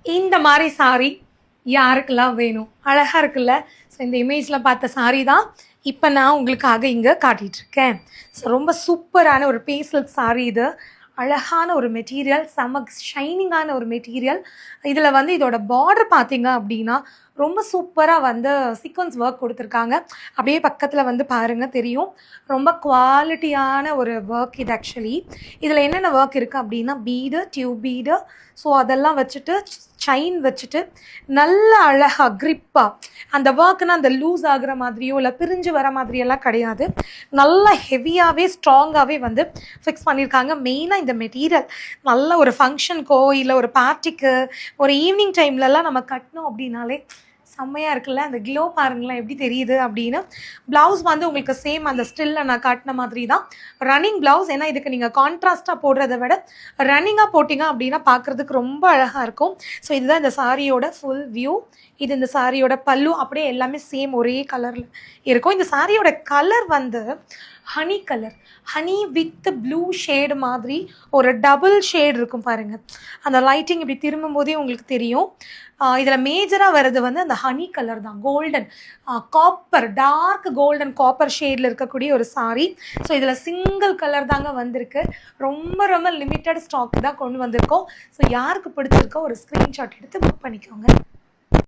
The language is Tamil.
இந்த மாதிரி சாரி யாருக்கெல்லாம் வேணும்? அழகா இருக்குல்ல? ஸோ இந்த இமேஜ்ல பார்த்த சாரி தான் இப்போ நான் உங்களுக்காக இங்கே காட்டிகிட்ருக்கேன். ஸோ ரொம்ப சூப்பரான ஒரு பேஸ்டல் சாரி இது. அழகான ஒரு மெட்டீரியல், செம ஷைனிங்கான ஒரு மெட்டீரியல். இதில் வந்து இதோட பார்டர் பார்த்தீங்க அப்படின்னா ரொம்ப சூப்பராக வந்து சீக்வன்ஸ் ஒர்க் கொடுத்துருக்காங்க. அப்படியே பக்கத்தில் வந்து பாருங்கள் தெரியும். ரொம்ப குவாலிட்டியான ஒரு ஒர்க் இது. ஆக்சுவலி இதில் என்னென்ன ஒர்க் இருக்குது அப்படின்னா பீடு, டியூப் பீடு, ஸோ அதெல்லாம் வச்சுட்டு செயின் வச்சுட்டு நல்ல அழகாக க்ரிப்பாக அந்த ஒர்க்குன்னா அந்த லூஸ் ஆகுற மாதிரியோ இல்லை பிரிஞ்சு வர மாதிரியெல்லாம் கிடையாது. நல்லா ஹெவியாகவே ஸ்ட்ராங்காகவே வந்து ஃபிக்ஸ் பண்ணியிருக்காங்க. மெயினாக இந்த மெட்டீரியல் நல்ல ஒரு ஃபங்க்ஷனுக்கோ இல்லை ஒரு பார்ட்டிக்கு ஒரு ஈவினிங் டைம்லலாம் நம்ம கட்டணும் அப்படின்னாலே செம்மையாக இருக்குல்ல? அந்த க்ளோ பாருங்களேன் எப்படி தெரியுது அப்படின்னு. ப்ளவுஸ் வந்து உங்களுக்கு சேம் அந்த ஸ்டில்ல நான் காட்டின மாதிரி தான் ரன்னிங் ப்ளவுஸ். ஏன்னா இதுக்கு நீங்கள் கான்ட்ராஸ்ட்டாக போடுறத விட ரன்னிங்காக போட்டிங்க அப்படின்னா பார்க்குறதுக்கு ரொம்ப அழகாக இருக்கும். ஸோ இதுதான் இந்த சாரியோட ஃபுல் வியூ. இது இந்த சாரியோட பல்லு. அப்படியே எல்லாமே சேம் ஒரே கலரில் இருக்கும். இந்த சாரியோட கலர் வந்து honey colour, honey with blue shade மாதிரி ஒரு டபுள் ஷேடு இருக்கும் பாருங்கள். அந்த லைட்டிங் இப்படி திரும்பும் போதே உங்களுக்கு தெரியும். இதில் மேஜராக வர்றது வந்து அந்த ஹனி கலர் தான், golden copper, dark golden copper ஷேடில் இருக்கக்கூடிய ஒரு சாரி. ஸோ இதில் சிங்கிள் கலர் தாங்க வந்திருக்கு. ரொம்ப ரொம்ப லிமிட்டட் ஸ்டாக் தான் கொண்டு வந்திருக்கோம். ஸோ யாருக்கு பிடிச்சிருக்கோ ஒரு ஸ்க்ரீன்ஷாட் எடுத்து புக் பண்ணிக்கோங்க.